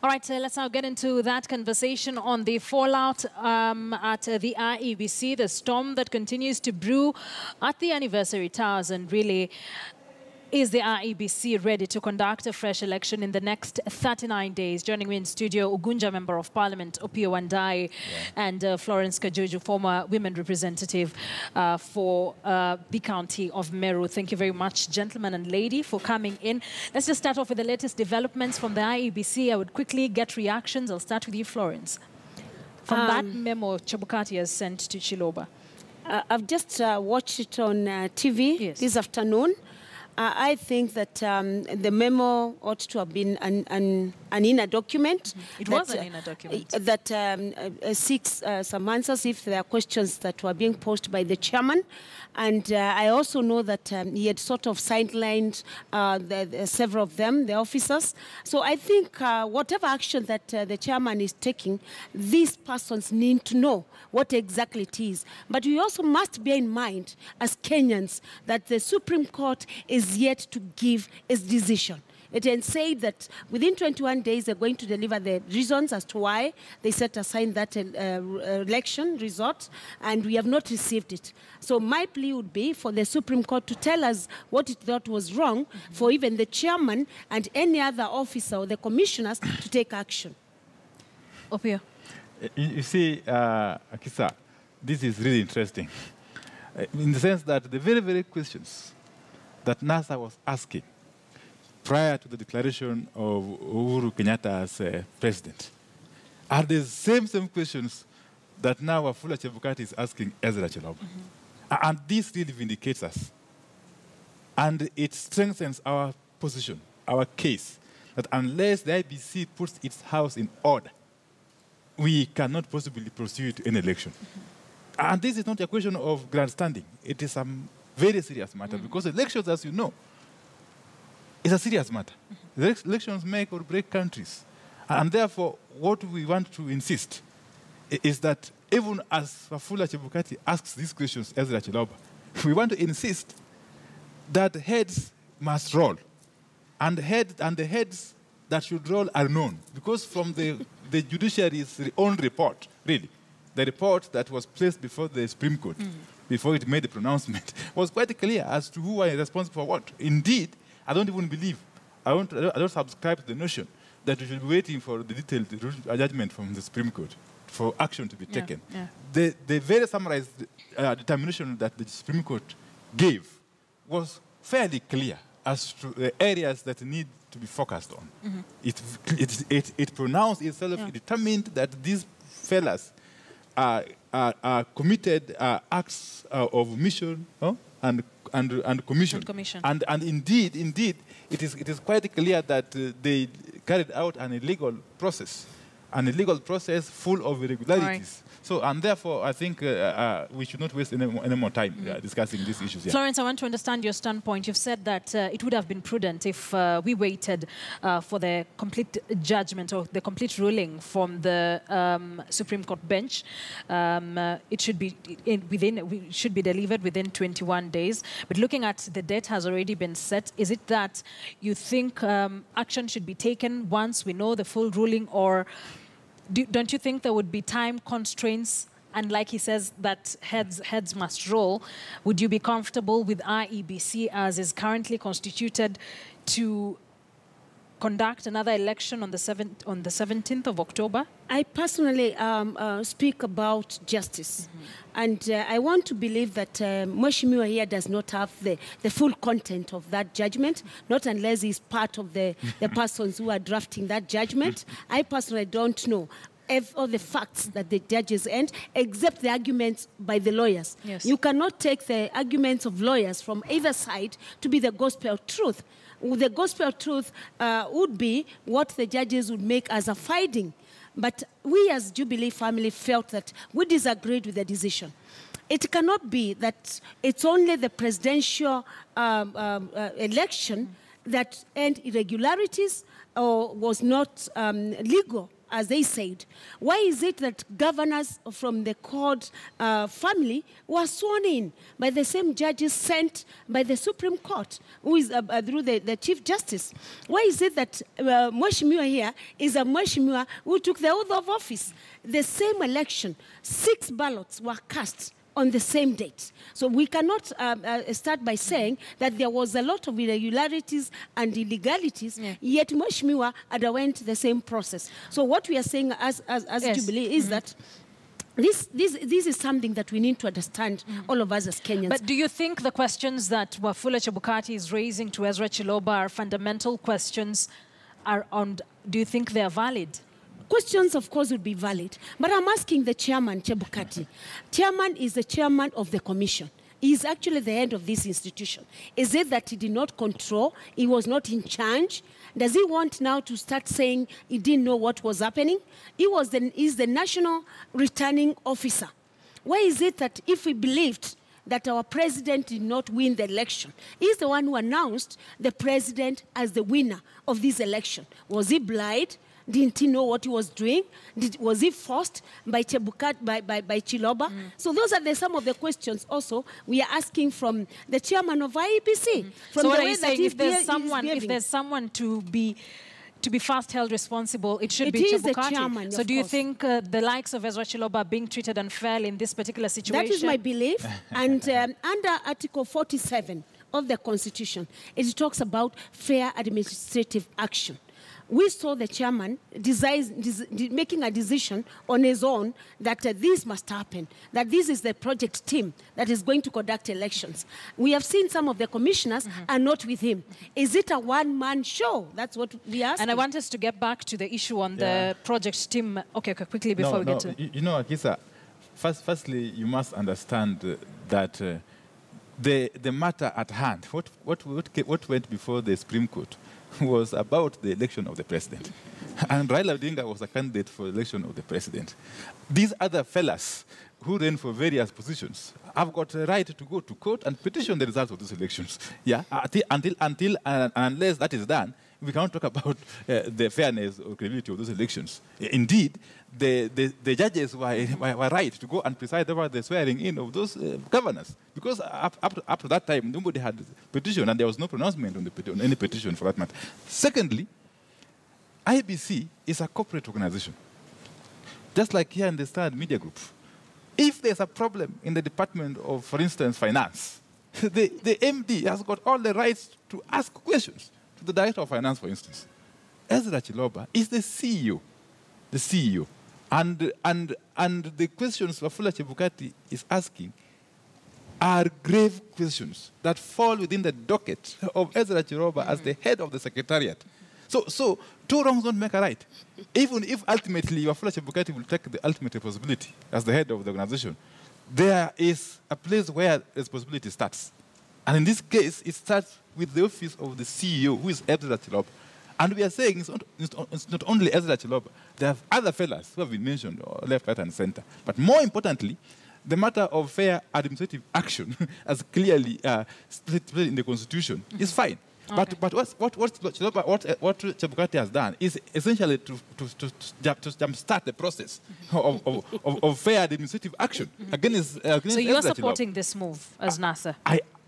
All right, let's now get into that conversation on the fallout at the IEBC, the storm that continues to brew at the anniversary towers, and really, is the IEBC ready to conduct a fresh election in the next 39 days? Joining me in studio, Ugunja Member of Parliament, Opio Wandai, and Florence Kajuju, former women representative for the county of Meru. Thank you very much, gentlemen and lady, for coming in. Let's just start off with the latest developments from the IEBC. I would quickly get reactions. I'll start with you, Florence. From that memo Chebukati has sent to Chiloba. I've just watched it on TV this afternoon. I think that the memo ought to have been an inner document. It was an inner document. That seeks some answers if there are questions that were being posed by the chairman. And I also know that he had sort of sidelined several of them, the officers. So I think whatever action that the chairman is taking, these persons need to know what exactly it is. But we also must bear in mind, as Kenyans, that the Supreme Court is yet to give its decision. It has said that within 21 days they're going to deliver the reasons as to why they set aside that election result, and we have not received it. So my plea would be for the Supreme Court to tell us what it thought was wrong, for even the chairman and any other officer or the commissioners to take action. Opio. You see, Akisa, this is really interesting in the sense that the very, very questions that NASA was asking prior to the declaration of Uhuru Kenyatta as president are the same questions that now Wafula Chebukati is asking Ezra Chiloba. And this really vindicates us. And it strengthens our position, our case, that unless the IBC puts its house in order, we cannot possibly proceed to an election. And this is not a question of grandstanding. It is a very serious matter, because elections, as you know, is a serious matter. Elections make or break countries. And therefore, what we want to insist is that even as Wafula Chebukati asks these questions, Ezra Chiloba, we want to insist that heads must roll. And the heads that should roll are known. Because from the judiciary's own report, really, the report that was placed before the Supreme Court, before it made the pronouncement, was quite clear as to who are responsible for what. Indeed, I don't even believe, I don't subscribe to the notion that we should be waiting for the detailed judgment from the Supreme Court for action to be taken. The very summarized determination that the Supreme Court gave was fairly clear as to the areas that need to be focused on. It pronounced itself, it determined that these fellas are committed acts of omission and commission. And indeed, it is quite clear that they carried out an illegal process full of irregularities. So, and therefore, I think we should not waste any more time discussing these issues. Florence, I want to understand your standpoint. You've said that it would have been prudent if we waited for the complete judgment or the complete ruling from the Supreme Court bench. It should be should be delivered within 21 days. But looking at the date has already been set, is it that you think action should be taken once we know the full ruling, or don't you think there would be time constraints? And like he says, that heads must roll. Would you be comfortable with IEBC as is currently constituted to conduct another election on the 17th of October? I personally speak about justice. And I want to believe that Mheshimiwa here does not have the full content of that judgment, not unless he's part of the persons who are drafting that judgment. I personally don't know all the facts that the judges end, except the arguments by the lawyers. You cannot take the arguments of lawyers from either side to be the gospel of truth. The gospel of truth would be what the judges would make as a finding. But we as Jubilee family felt that we disagreed with the decision. It cannot be that it's only the presidential election that end irregularities or was not legal as they said. Why is it that governors from the court family were sworn in by the same judges sent by the Supreme Court, who is through the Chief Justice? Why is it that Mheshimiwa here is a Mheshimiwa who took the oath of office? The same election, 6 ballots were cast on the same date. So we cannot start by saying that there was a lot of irregularities and illegalities, yet Mheshimiwa underwent the same process. So what we are saying as yes. Jubilee is that this is something that we need to understand, all of us as Kenyans. But do you think the questions that Wafula Chebukati is raising to Ezra Chiloba are fundamental questions? Do you think they are valid? Questions, of course, would be valid. But I'm asking the chairman, Chebukati. Chairman is the chairman of the commission. He is actually the head of this institution. Is it that he did not control? He was not in charge? Does he want now to start saying he didn't know what was happening? He's the national returning officer. Why is it that if we believed that our president did not win the election, he's the one who announced the president as the winner of this election? Was he blind? Didn't he know what he was doing? Was he forced by Chebukati, by Chiloba? So those are some of the questions also we are asking from the chairman of IEBC. So what are you saying? If there's someone to be first held responsible, it should be Chebukati. The chairman, so do you think the likes of Ezra Chiloba are being treated unfairly in this particular situation? That is my belief. And under Article 47 of the Constitution, it talks about fair administrative action. We saw the chairman making a decision on his own that this must happen, that this is the project team that is going to conduct elections. We have seen some of the commissioners are not with him. Is it a one-man show? That's what we asked. And I want us to get back to the issue on the project team. Okay, quickly before we get to... You know, Akisa, firstly, you must understand that the matter at hand, what went before the Supreme Court, was about the election of the president. And Raila Odinga was a candidate for election of the president. These other fellas who ran for various positions have got a right to go to court and petition the results of these elections. Yeah, unless that is done, we cannot talk about the fairness or credibility of those elections. Indeed, the judges were right to go and preside over the swearing in of those governors, because up to that time, nobody had petition, and there was no pronouncement on any petition for that matter. Secondly, IEBC is a corporate organization, just like here in the Standard Media Group. If there's a problem in the Department of, for instance, Finance, the MD has got all the rights to ask questions to the Director of Finance, for instance. Ezra Chiloba is the CEO. The CEO. And the questions Wafula Chebukati is asking are grave questions that fall within the docket of Ezra Chiloba as the head of the Secretariat. So two wrongs don't make a right. Even if ultimately Wafula Chebukati will take the ultimate responsibility as the head of the organization, there is a place where responsibility starts. And in this case, it starts with the office of the CEO, who is Ezra Chiloba. And we are saying it's not only Ezra Chiloba. There are other fellas who have been mentioned, left, right, and center. But more importantly, the matter of fair administrative action, as clearly stated in the Constitution, is fine. Okay. But what Chebukati has done is essentially to jumpstart the process of fair administrative action against So you're supporting this move as NASA?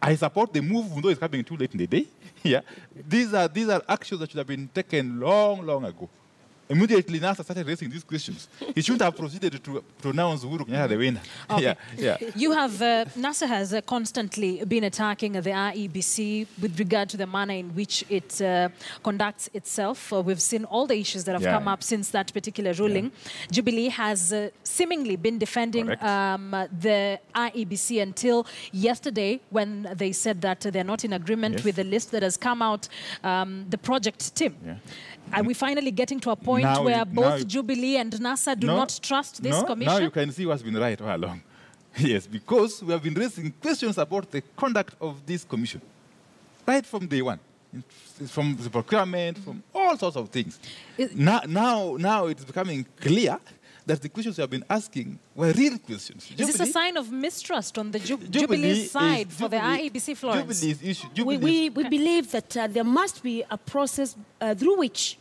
I support the move, although it's coming too late in the day. Yeah, these are actions that should have been taken long ago. Immediately, NASA started raising these questions. He shouldn't have proceeded to pronounce Uhuru Kenyatta the winner. Okay. Yeah. You have, NASA has constantly been attacking the IEBC with regard to the manner in which it conducts itself. We've seen all the issues that have come up since that particular ruling. Jubilee has seemingly been defending the IEBC until yesterday, when they said that they're not in agreement with the list that has come out, the project team. Are we finally getting to a point where both Jubilee and NASA do not trust this commission? Now you can see what's been right all along. Yes, because we have been raising questions about the conduct of this commission, right from day one, from the procurement, from all sorts of things. Now it's becoming clear that the questions we have been asking were real questions. Is this a sign of mistrust on the Jubilee side for the IEBC, Florence? We believe that there must be a process through which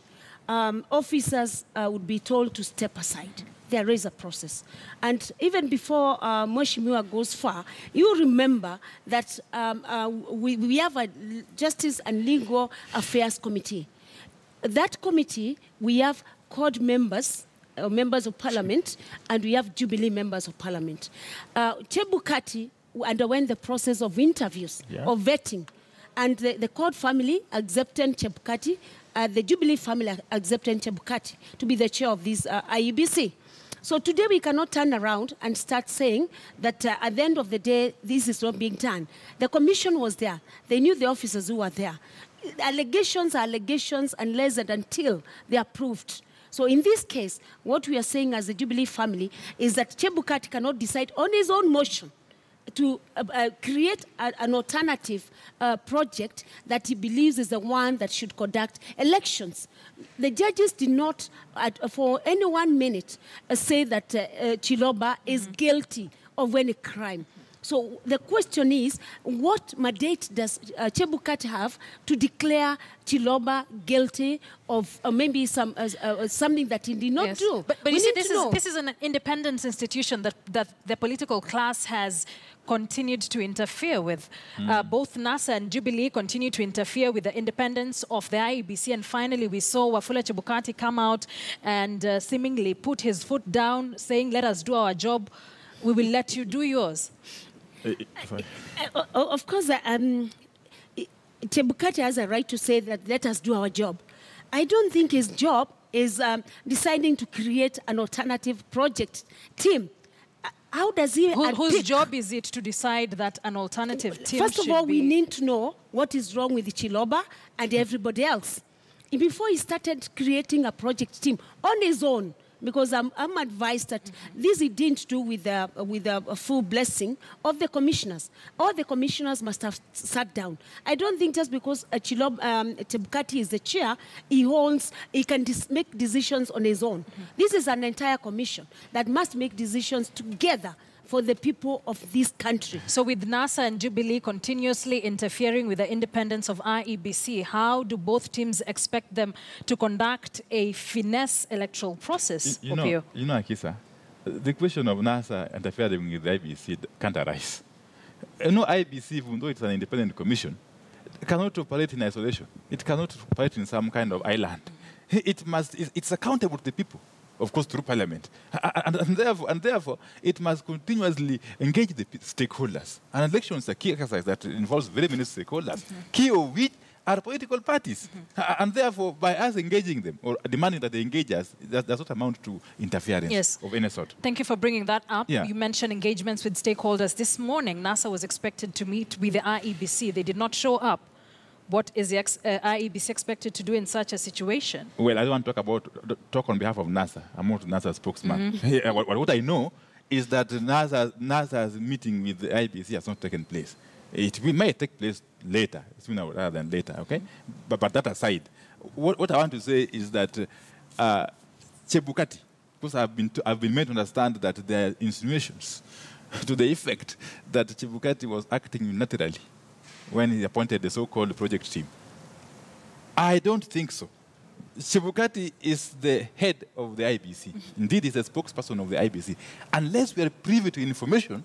officers would be told to step aside. There is a process. And even before Mheshimiwa goes far, you remember that we have a Justice and Legal Affairs Committee. That committee, we have CORD members, members of parliament, and we have Jubilee members of parliament. Chebukati underwent the process of interviews, of vetting, and the CORD family accepted Chebukati, the Jubilee family accepted Chebukati to be the chair of this IEBC. So today we cannot turn around and start saying that at the end of the day, this is not being done. The commission was there. They knew the officers who were there. Allegations are allegations unless and until they are proved. So in this case, what we are saying as the Jubilee family is that Chebukati cannot decide on his own motion to create an alternative project that he believes is the one that should conduct elections. The judges did not, for any 1 minute, say that Chiloba is guilty of any crime. So the question is, what mandate does Chebukati have to declare Chiloba guilty of maybe something that he did not do? But you see, this is an independent institution that the political class has continued to interfere with. Both NASA and Jubilee continue to interfere with the independence of the IEBC. And finally, we saw Wafula Chebukati come out and seemingly put his foot down, saying, let us do our job. We will let you do yours. Of course, Chebukati has a right to say that let us do our job. I don't think his job is deciding to create an alternative project team. How does he... Whose job is it to decide that an alternative team First of all, we need to know what is wrong with Chiloba and everybody else. Before he started creating a project team on his own, because I'm advised that this he didn't do with a full blessing of the commissioners. All the commissioners must have sat down. I don't think just because Chebukati is the chair, he can make decisions on his own. This is an entire commission that must make decisions together for the people of this country. So with NASA and Jubilee continuously interfering with the independence of IEBC, how do both teams expect them to conduct a finesse electoral process? You know, Akisa, the question of NASA interfering with the IEBC can't arise. You know, IEBC, even though it's an independent commission, cannot operate in isolation. It cannot operate in some kind of island. It's accountable to the people, of course, through parliament. And therefore, it must continuously engage the stakeholders. And elections are a key exercise that involves very many stakeholders, key of which are political parties. And therefore, by us engaging them, or demanding that they engage us, that does not amount to interference of any sort. Thank you for bringing that up. You mentioned engagements with stakeholders. This morning, NASA was expected to meet with the IEBC. They did not show up. What is the IEBC expected to do in such a situation? Well, I don't want to talk on behalf of NASA. I'm not NASA's spokesman. What I know is that NASA's meeting with the IEBC has not taken place. It may take place later, sooner rather than later, okay? But that aside, what I want to say is that Chebukati, because I've been made to understand that there are insinuations to the effect that Chebukati was acting unilaterally when he appointed the so-called project team. I don't think so. Chebukati is the head of the IEBC. Indeed, he's a spokesperson of the IEBC. Unless we are privy to information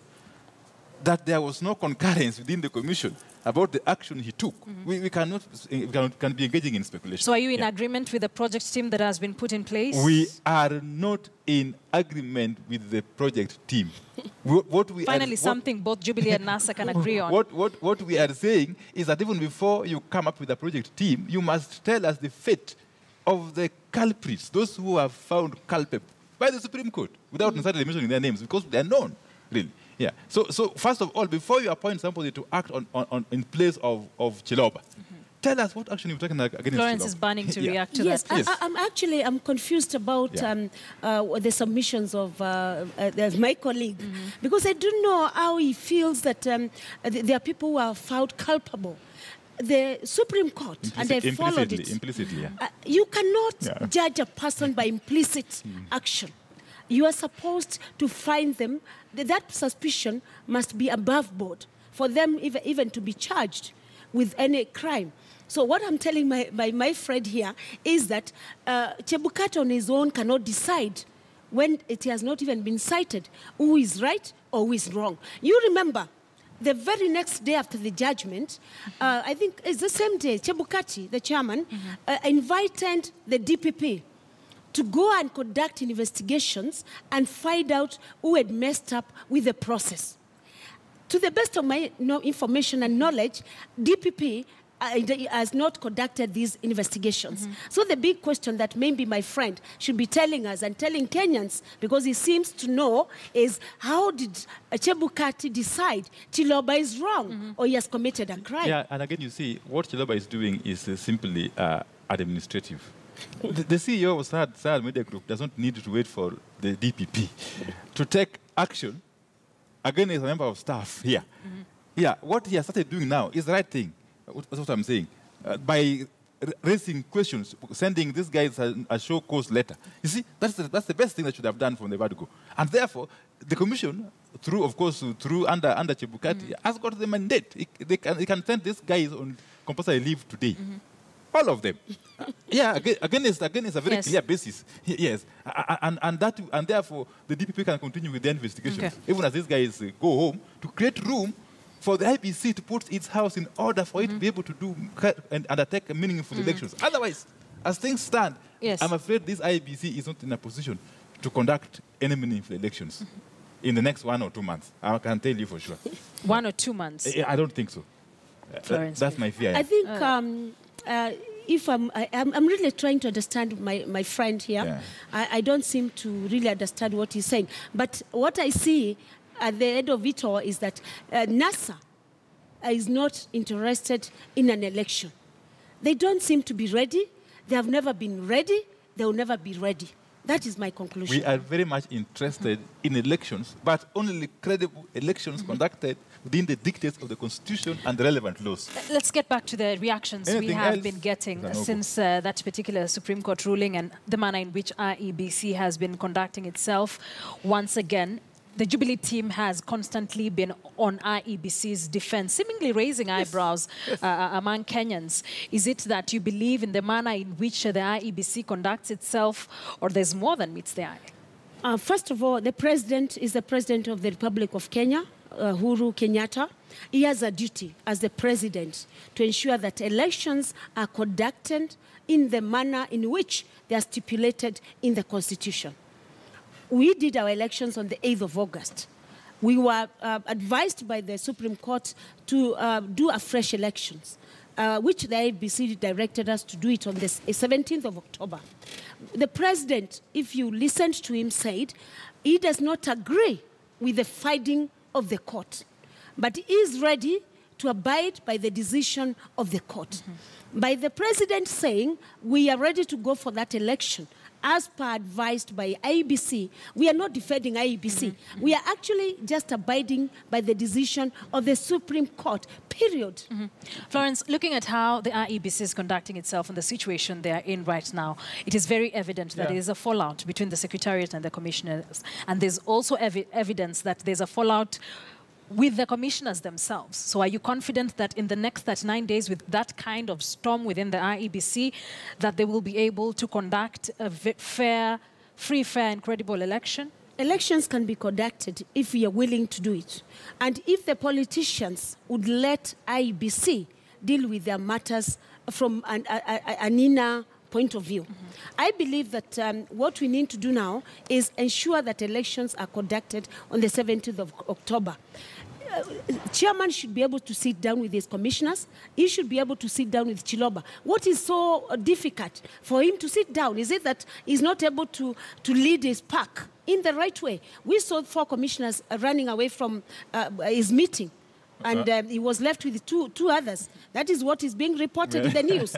that there was no concurrence within the commission about the action he took, we cannot be engaging in speculation. So are you in agreement with the project team that has been put in place? We are not in agreement with the project team. Finally, something both Jubilee and NASA can agree on. What we are saying is that even before you come up with a project team, you must tell us the fate of the culprits, those who are found culpable by the Supreme Court, without necessarily mentioning their names, because they are known, really. Yeah. So first of all, before you appoint somebody to act in place of Chiloba, tell us what action you've taken against Chiloba. Florence is burning to react to that. Yes, I'm confused about the submissions of my colleague, because I don't know how he feels that there are people who are found culpable. The Supreme Court, and they followed it. Implicitly, you cannot judge a person by implicit action. You are supposed to find them. That suspicion must be above board for them even to be charged with any crime. So what I'm telling my friend here is that Chebukati on his own cannot decide when it has not even been cited who is right or who is wrong. You remember, the very next day after the judgment, I think it's the same day, Chebukati, the chairman, invited the DPP to go and conduct investigations and find out who had messed up with the process. To the best of my information and knowledge, DPP has not conducted these investigations. So the big question that maybe my friend should be telling us and telling Kenyans, because he seems to know, is how did Chebukati decide Chiloba is wrong or he has committed a crime? Yeah, and again, you see, what Chiloba is doing is simply administrative. The CEO of Sad Media Group doesn't need to wait for the DPP to take action. Again, as a member of staff here. Yeah, what he has started doing now is the right thing. That's what I'm saying. By raising questions, sending these guys a show cause letter. You see, that's the best thing that should have done from the word-go. And therefore, the commission, through under Chebukati, has got the mandate. They can send these guys on compulsory leave today. All of them. Yeah, again, it's a very clear basis. Yes. And therefore, the DPP can continue with their investigations, even as these guys go home, to create room for the IEBC to put its house in order for it to be able to do and undertake meaningful elections. Otherwise, as things stand, I'm afraid this IEBC is not in a position to conduct any meaningful elections in the next 1 or 2 months. I can tell you for sure. 1 or 2 months? I don't think so. That's my fear. I think if I'm really trying to understand my friend here. Yeah. I don't seem to really understand what he's saying. But what I see at the end of it all is that NASA is not interested in an election. They don't seem to be ready. They have never been ready. They will never be ready. That is my conclusion. We are very much interested in elections, but only credible elections conducted within the dictates of the Constitution and the relevant laws. Let's get back to the reactions we have been getting since that particular Supreme Court ruling and the manner in which IEBC has been conducting itself. Once again, the Jubilee team has constantly been on IEBC's defense, seemingly raising eyebrows among Kenyans. Is it that you believe in the manner in which the IEBC conducts itself, or there's more than meets the eye? First of all, the president is the president of the Republic of Kenya, Uhuru Kenyatta. He has a duty as the president to ensure that elections are conducted in the manner in which they are stipulated in the Constitution. We did our elections on the 8th of August. We were advised by the Supreme Court to do afresh elections, which the IEBC directed us to do it on the 17th of October. The president, if you listened to him, said he does not agree with the finding of the court, but he is ready to abide by the decision of the court. By the president saying we are ready to go for that election, as per advised by IEBC, we are not defending IEBC. We are actually just abiding by the decision of the Supreme Court, period. Florence, looking at how the IEBC is conducting itself and the situation they are in right now, it is very evident that there is a fallout between the Secretariat and the commissioners. And there's also evidence that there's a fallout with the commissioners themselves. So are you confident that in the next 39 days, with that kind of storm within the IEBC, that they will be able to conduct a free, fair, and credible election? Elections can be conducted if we are willing to do it. And if the politicians would let IEBC deal with their matters from an inner point of view. I believe that what we need to do now is ensure that elections are conducted on the 17th of October. Chairman should be able to sit down with his commissioners. He should be able to sit down with Chiloba. What is so difficult for him to sit down? Is it that he's not able to lead his pack in the right way? We saw 4 commissioners running away from his meeting. And he was left with two others. That is what is being reported in the news.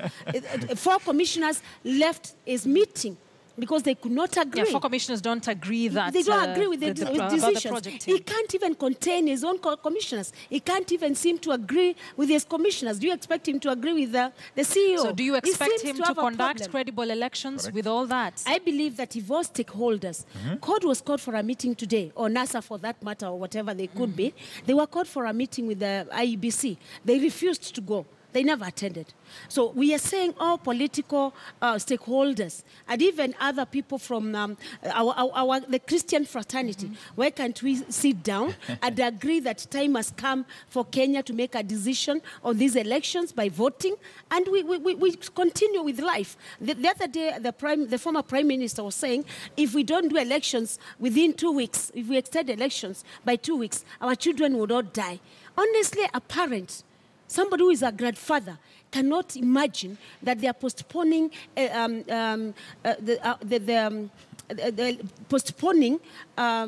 4 commissioners left his meeting because they could not agree. Yeah, 4 commissioners don't agree that... They don't agree with the decisions. The he can't even contain his own commissioners. He can't even seem to agree with his commissioners. Do you expect him to agree with the CEO? So do you expect him to conduct credible elections with all that? I believe that if all stakeholders, CORD was called for a meeting today, or NASA for that matter, or whatever they could be, they were called for a meeting with the IEBC. They refused to go. They never attended. So we are saying all political stakeholders and even other people from the Christian fraternity, why can't we sit down and agree that time has come for Kenya to make a decision on these elections by voting, and we continue with life. The other day, the former Prime Minister was saying, if we don't do elections within 2 weeks, if we extend elections by 2 weeks, our children will not die. Honestly, a parent, somebody who is a grandfather, cannot imagine that they are postponing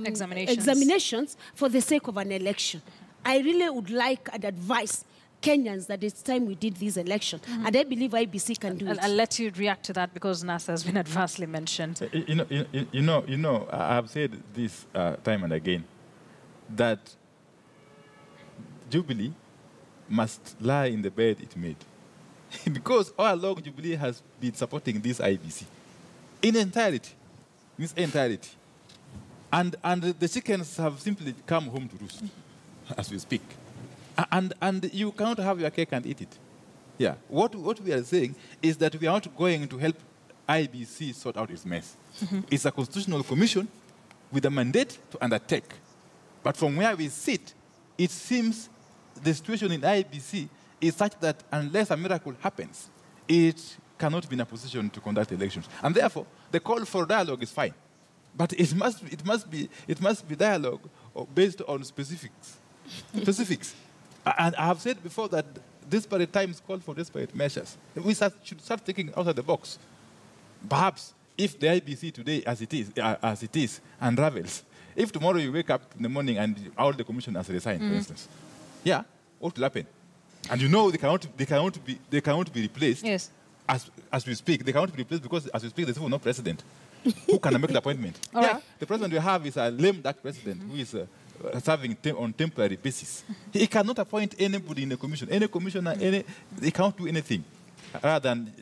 examinations for the sake of an election. I really would like and advise Kenyans that it's time we did this election. And I believe IEBC can do it. I'll let you react to that because NASA has been adversely mentioned. I've said this time and again, that Jubilee must lie in the bed it made. Because all along, Jubilee has been supporting this IEBC in entirety, And the chickens have simply come home to roost, as we speak. And you cannot have your cake and eat it. Yeah. What we are saying is that we are not going to help IEBC sort out its mess. It's a constitutional commission with a mandate to undertake. But from where we sit, it seems the situation in IEBC is such that unless a miracle happens, it cannot be in a position to conduct elections. And therefore, the call for dialogue is fine. But it must be dialogue based on specifics. And I have said before that disparate times call for disparate measures. We should start thinking out of the box. Perhaps if the IEBC today, as it is, unravels, if tomorrow you wake up in the morning and all the commissioners resign, for instance, yeah, what will happen? And you know they cannot be replaced. Yes. As we speak, they cannot be replaced because as we speak, there's no president who can make the appointment. Right. The president we have is a lame duck president who is serving on temporary basis. He cannot appoint anybody in the commission. Any commissioner, they can't do anything rather than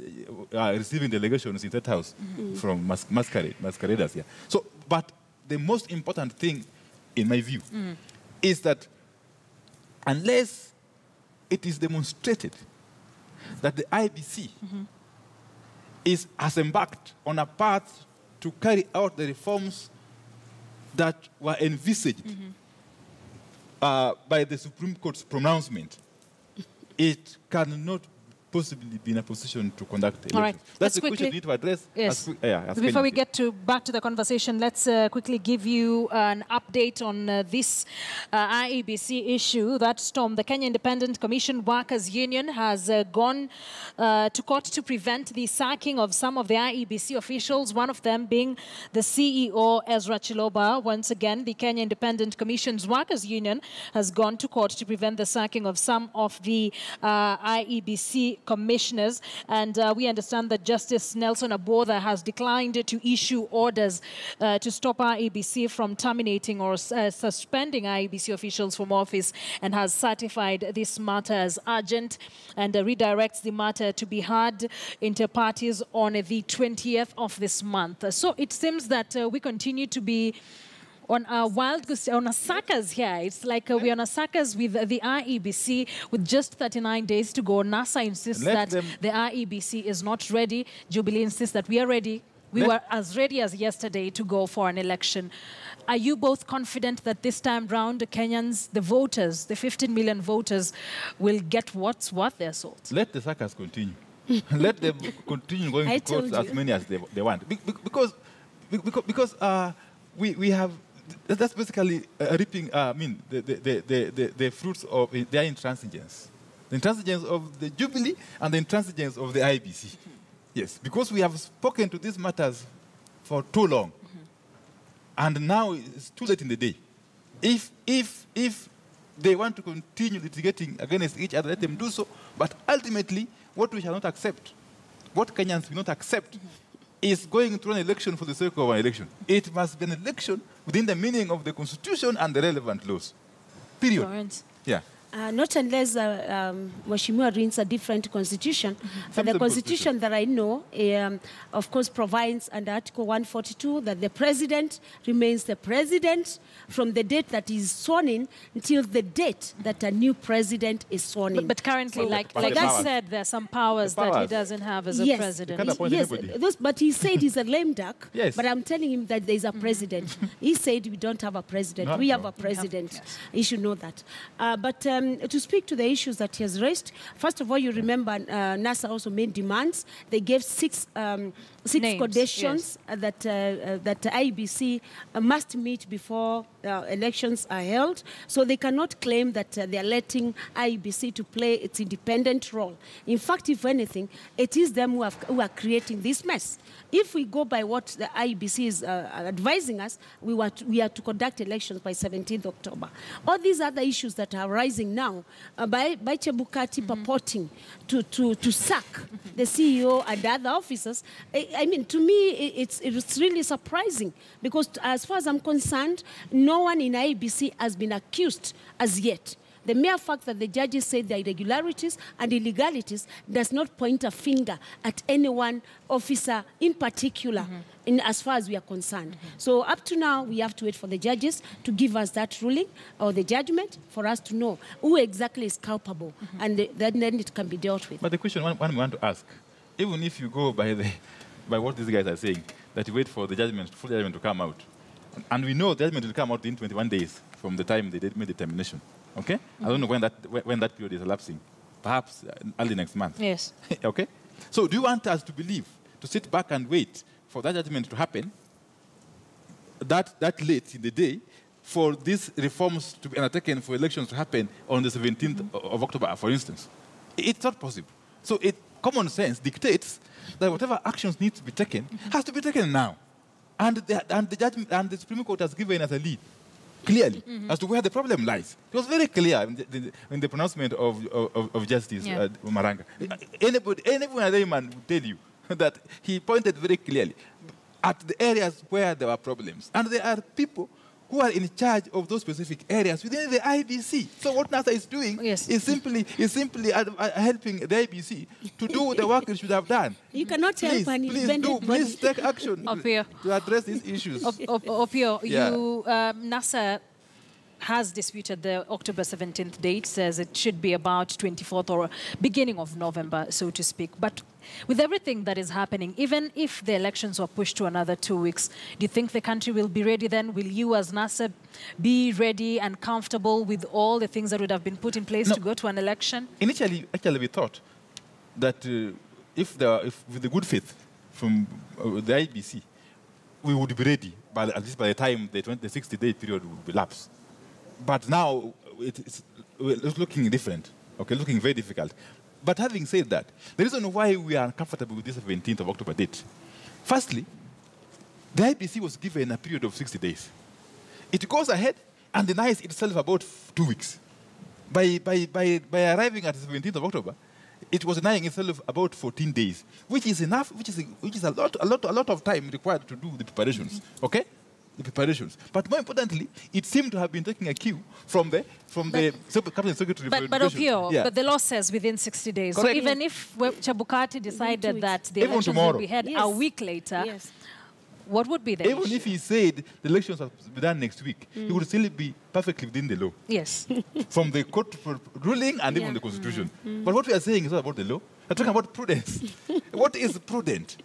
receiving delegations in that house from masqueraders. Yeah. So, but the most important thing, in my view, is that unless it is demonstrated that the IEBC has embarked on a path to carry out the reforms that were envisaged by the Supreme Court's pronouncement, it cannot possibly be in a position to conduct elections. All right. That's the question we need to address. Yes. Before we get back to the conversation, let's quickly give you an update on this IEBC issue. That storm, the Kenya Independent Commission Workers Union has gone to court to prevent the sacking of some of the IEBC officials, one of them being the CEO, Ezra Chiloba. Once again, the Kenya Independent Commission's Workers Union has gone to court to prevent the sacking of some of the IEBC commissioners, and we understand that Justice Nelson Abodha has declined to issue orders to stop IEBC from terminating or suspending IEBC officials from office, and has certified this matter as urgent and redirects the matter to be heard inter partes on the 20th of this month. So it seems that we continue to be on a suckers here. It's like we're on a suckers with the IEBC with just 39 days to go. NASA insists that the IEBC is not ready. Jubilee insists that we are ready. We were as ready as yesterday to go for an election. Are you both confident that this time round the Kenyans, the voters, the 15 million voters, will get what's worth their salt? Let the suckers continue. Let them continue going to court as many as they want. Because we have... That's basically reaping, the fruits of their intransigence. The intransigence of the Jubilee and the intransigence of the IEBC. Yes, because we have spoken to these matters for too long. And now it's too late in the day. If they want to continue litigating against each other, let them do so. But ultimately, what we shall not accept, what Kenyans will not accept, is going through an election for the sake of an election. It must be an election within the meaning of the Constitution and the relevant laws. Period. Florence. Yeah. Not unless Mheshimiwa reads a different constitution. But the constitution that I know, of course, provides under Article 142 that the president remains the president from the date that he is sworn in until the date that a new president is sworn in. But currently, So, like I said, there are some powers that he doesn't have as a president. Yes, but he said he's a lame duck. Yes. But I'm telling him that there's a president. He said we don't have a president. We have a president. Yes. He should know that. But to speak to the issues that he has raised, first of all, you remember NASA also made demands. They gave six Names, conditions that IEBC must meet before elections are held. So they cannot claim that they are letting IEBC to play its independent role. In fact, if anything, it is them who are creating this mess. If we go by what the IEBC is advising us, we are to conduct elections by 17th October. All these other issues that are rising now, by Chebukati purporting to sack the CEO and other officers, I mean, to me, it's really surprising because as far as I'm concerned, no one in IEBC has been accused as yet. The mere fact that the judges say there are irregularities and illegalities does not point a finger at any one officer in particular, in as far as we are concerned. So up to now, we have to wait for the judges to give us that ruling or the judgment for us to know who exactly is culpable, and then it can be dealt with. But the question one we want to ask, even if you go by what these guys are saying, that you wait for the judgment, full judgment to come out, and we know the judgment will come out in 21 days from the time they made the determination. Okay? I don't know when that period is elapsing. Perhaps early next month. Yes. Okay? So do you want us to believe, to sit back and wait for that judgment to happen that late in the day, for these reforms to be undertaken, for elections to happen on the 17th of October, for instance? It's not possible. So common sense dictates that whatever actions need to be taken has to be taken now. And the judgment and the Supreme Court has given us a lead, clearly, as to where the problem lies. It was very clear in the pronouncement of Justice Maranga. Anyone and anyone will tell you that he pointed very clearly at the areas where there were problems. And there are people who are in charge of those specific areas within the IEBC. So what NASA is doing is simply helping the IEBC to do the work it should have done. You cannot help an independent body. Please take action to address these issues. Opio, NASA has disputed the October 17th date, says it should be about 24th or beginning of November, so to speak. But with everything that is happening, even if the elections were pushed to another 2 weeks, do you think the country will be ready then? Will you as NASA be ready and comfortable with all the things that would have been put in place to go to an election? Initially, actually, we thought that if with the good faith from the IEBC, we would be ready, at least by the time the 60-day period would elapse. But now it's looking different, okay, looking very difficult. But having said that, the reason why we are uncomfortable with this 17th of October date, firstly, the IEBC was given a period of 60 days. It goes ahead and denies itself about 2 weeks. By arriving at the 17th of October, it was denying itself about 14 days, which is enough, which is a lot of time required to do the preparations, okay? The preparations. But more importantly, it seemed to have been taking a cue from the Cabinet Secretary for Education. But the law says within 60 days. Correct. So even if Chebukati decided that the elections will be held a week later, what would be the issue? Even if he said the elections will be done next week, he would still be perfectly within the law. Yes. From the court ruling and even the Constitution. But what we are saying is not about the law. We're talking about prudence. What is prudent?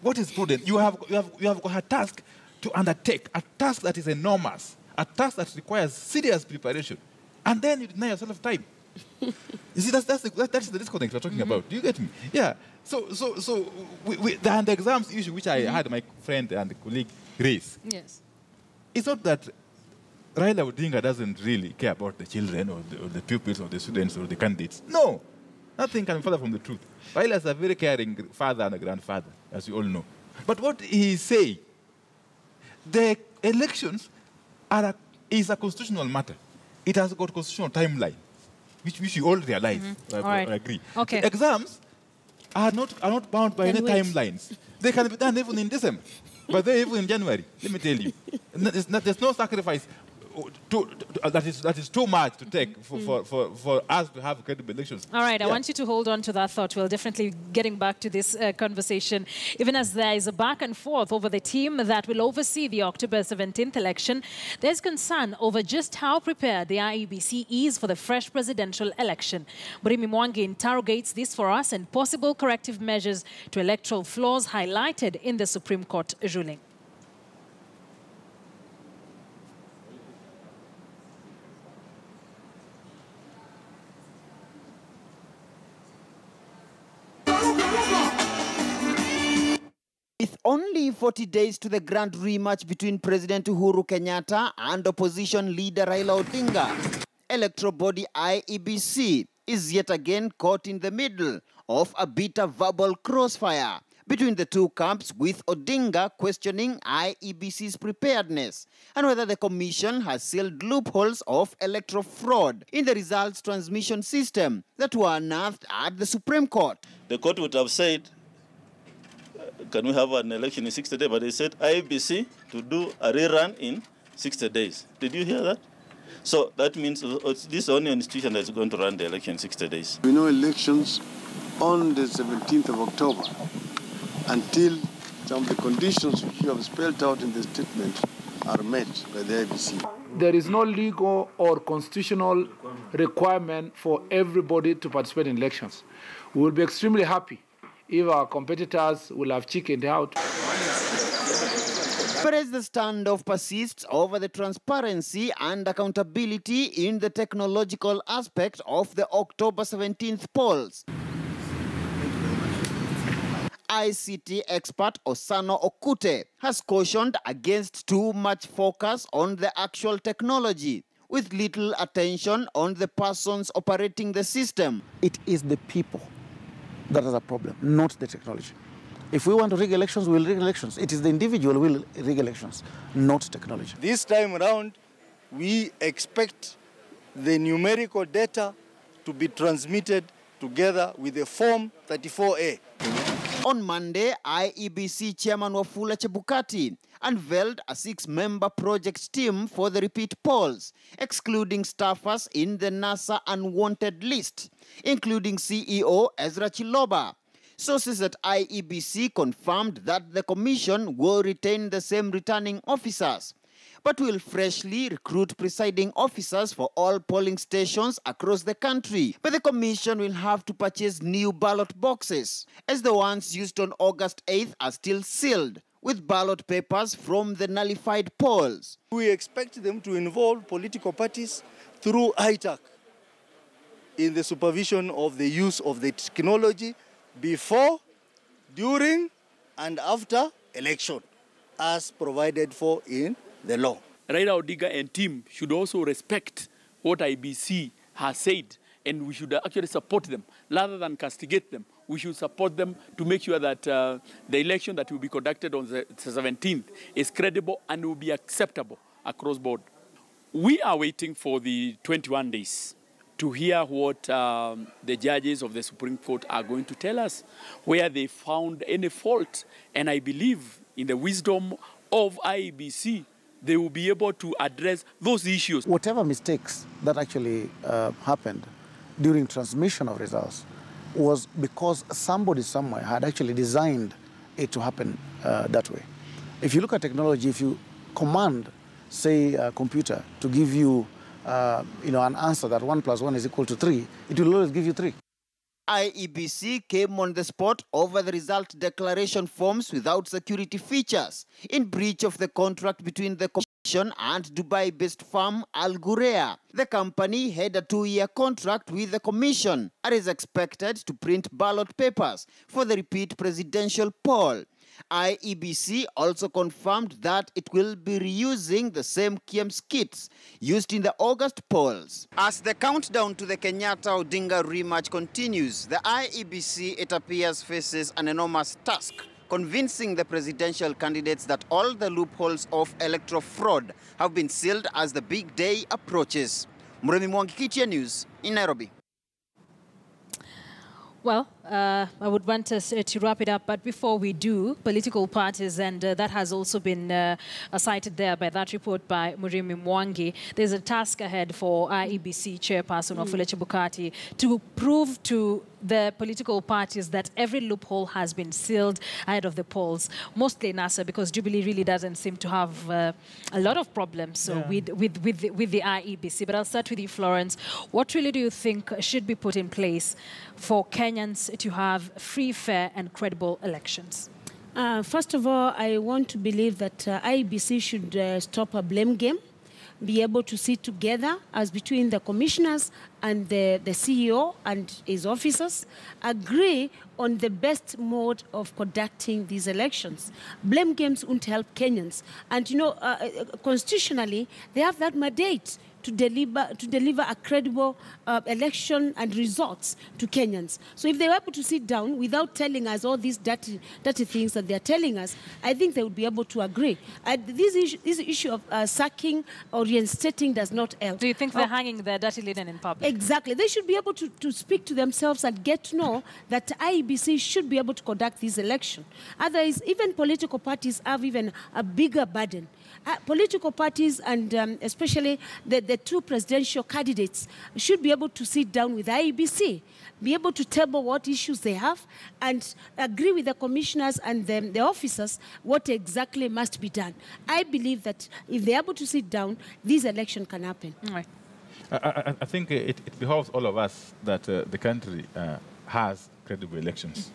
What is prudent? You have got a task to undertake, a task that is enormous, a task that requires serious preparation, and then you deny yourself time. You see, that's the disconnect we're talking about. Do you get me? Yeah. So the exams issue, which I had my friend and colleague raise. Yes. It's not that Raila Odinga doesn't really care about the children or the pupils or the students or the candidates. No. Nothing can be further from the truth. Raila is a very caring father and a grandfather, as you all know. But what he is saying, the elections is a constitutional matter. It has got constitutional timeline, which you all realize. I agree. Okay. The exams are not bound by any timelines. They can be done even in December, but they're even in January. Let me tell you, there's no sacrifice that is too much to take for us to have credible elections. All right, I want you to hold on to that thought. We'll definitely getting back to this conversation, even as there is a back and forth over the team that will oversee the October 17th election. There's concern over just how prepared the IEBC is for the fresh presidential election. Murimi Mwangi interrogates this for us and possible corrective measures to electoral flaws highlighted in the Supreme Court ruling. With only 40 days to the grand rematch between President Uhuru Kenyatta and opposition leader Raila Odinga, electoral body IEBC is yet again caught in the middle of a bitter verbal crossfire between the two camps, with Odinga questioning IEBC's preparedness and whether the commission has sealed loopholes of electoral fraud in the results transmission system that were unearthed at the Supreme Court. The court would have said, can we have an election in 60 days? But they said IEBC to do a rerun in 60 days. Did you hear that? So that means this is the only institution that's going to run the election in 60 days. We know elections on the 17th of October until some of the conditions which you have spelled out in the statement are met by the IEBC. There is no legal or constitutional requirement for everybody to participate in elections. We will be extremely happy if our competitors will have chickened out. But as the standoff persists over the transparency and accountability in the technological aspect of the October 17th polls, ICT expert Osano Okute has cautioned against too much focus on the actual technology, with little attention on the persons operating the system. It is the people that is a problem, not the technology. If we want to rig elections, we'll rig elections. It is the individual who will rig elections, not technology. This time around, we expect the numerical data to be transmitted together with the Form 34A. On Monday, IEBC Chairman Wafula Chebukati unveiled a 6-member project team for the repeat polls, excluding staffers in the NASA unwanted list, including CEO Ezra Chiloba. Sources at IEBC confirmed that the commission will retain the same returning officers, but will freshly recruit presiding officers for all polling stations across the country. But the commission will have to purchase new ballot boxes, as the ones used on August 8th are still sealed with ballot papers from the nullified polls. We expect them to involve political parties through ITAC in the supervision of the use of the technology before, during, and after election, as provided for in the law. Raila Odinga and team should also respect what IEBC has said, and we should actually support them rather than castigate them. We should support them to make sure that the election that will be conducted on the 17th is credible and will be acceptable across board. We are waiting for the 21 days to hear what the judges of the Supreme Court are going to tell us, where they found any fault. And I believe in the wisdom of IEBC, they will be able to address those issues. Whatever mistakes that actually happened during transmission of results was because somebody somewhere had actually designed it to happen that way. If you look at technology, if you command, say, a computer to give you an answer that 1 + 1 is equal to 3, it will always give you 3. IEBC came on the spot over the result declaration forms without security features, in breach of the contract between the commission and Dubai-based firm Al Ghurair. The company had a 2-year contract with the commission and is expected to print ballot papers for the repeat presidential poll. IEBC also confirmed that it will be reusing the same KIEMS kits used in the August polls. As the countdown to the Kenyatta-Odinga rematch continues, the IEBC, it appears, faces an enormous task, convincing the presidential candidates that all the loopholes of electoral fraud have been sealed as the big day approaches. Murimi Mwangi, KTN News in Nairobi. Well, I would want us to wrap it up, but before we do, political parties, and that has also been cited there by that report by Murimi Mwangi, there's a task ahead for IEBC chairperson Wafula Chebukati to prove to the political parties that every loophole has been sealed ahead of the polls, mostly NASA, because Jubilee really doesn't seem to have a lot of problems with the IEBC. But I'll start with you, Florence. What really do you think should be put in place for Kenyans to have free, fair, and credible elections? First of all, I want to believe that IEBC should stop a blame game, be able to sit together as between the commissioners and the CEO and his officers, agree on the best mode of conducting these elections. Blame games won't help Kenyans. And, you know, constitutionally, they have that mandate to deliver a credible election and results to Kenyans. So if they were able to sit down without telling us all these dirty things that they're telling us, I think they would be able to agree. This issue of sacking or reinstating does not help. Do you think they're hanging their dirty linen in public? Exactly. They should be able to speak to themselves and get to know that IEBC should be able to conduct this election. Otherwise, even political parties have even a bigger burden. Political parties and especially the two presidential candidates should be able to sit down with IEBC, be able to table what issues they have, and agree with the commissioners and the officers what exactly must be done. I believe that if they're able to sit down, this election can happen. All right. I think it behoves all of us that the country has credible elections.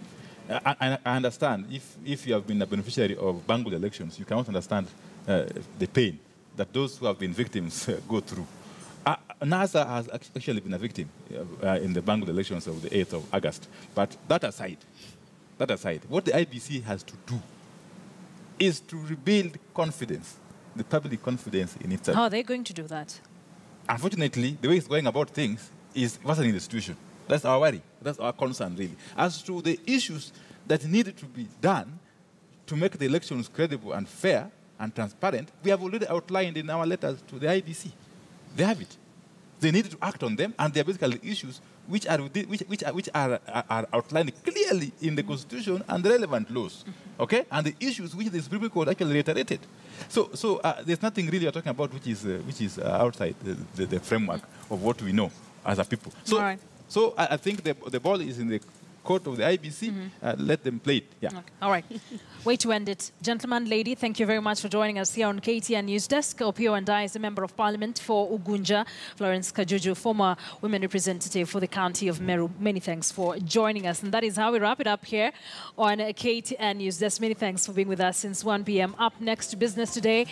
I understand if you have been a beneficiary of bungled elections, you cannot understand the pain that those who have been victims go through. NASA has actually been a victim in the bungled elections of the 8th of August. But that aside, what the IBC has to do is to rebuild confidence, the public confidence in itself. How are they going to do that? Unfortunately, the way it's going about things is wasn't in the institution. That's our worry. That's our concern, really. As to the issues that needed to be done to make the elections credible and fair and transparent, we have already outlined in our letters to the IBC. They have it. They need to act on them, and they are basically issues which are outlined clearly in the Constitution and the relevant laws. Okay? And the issues which the Supreme Court actually reiterated. So there's nothing really you're talking about which is outside the framework of what we know as a people. So, all right. So I think the ball is in the court of the IBC. Let them play it. Yeah. Okay. All right. Way to end it. Gentleman, lady, thank you very much for joining us here on KTN Newsdesk. Opio and I is a member of Parliament for Ugunja, Florence Kajuju, former women representative for the county of Meru. Many thanks for joining us. And that is how we wrap it up here on KTN Newsdesk. Many thanks for being with us since 1 p.m. Up next, Business Today.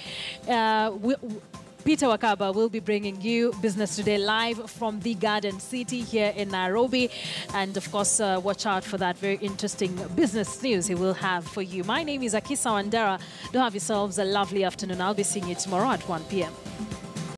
Peter Wakaba will be bringing you Business Today live from the Garden City here in Nairobi. And of course, watch out for that very interesting business news he will have for you. My name is Akisa Wandera. Do have yourselves a lovely afternoon. I'll be seeing you tomorrow at 1 p.m.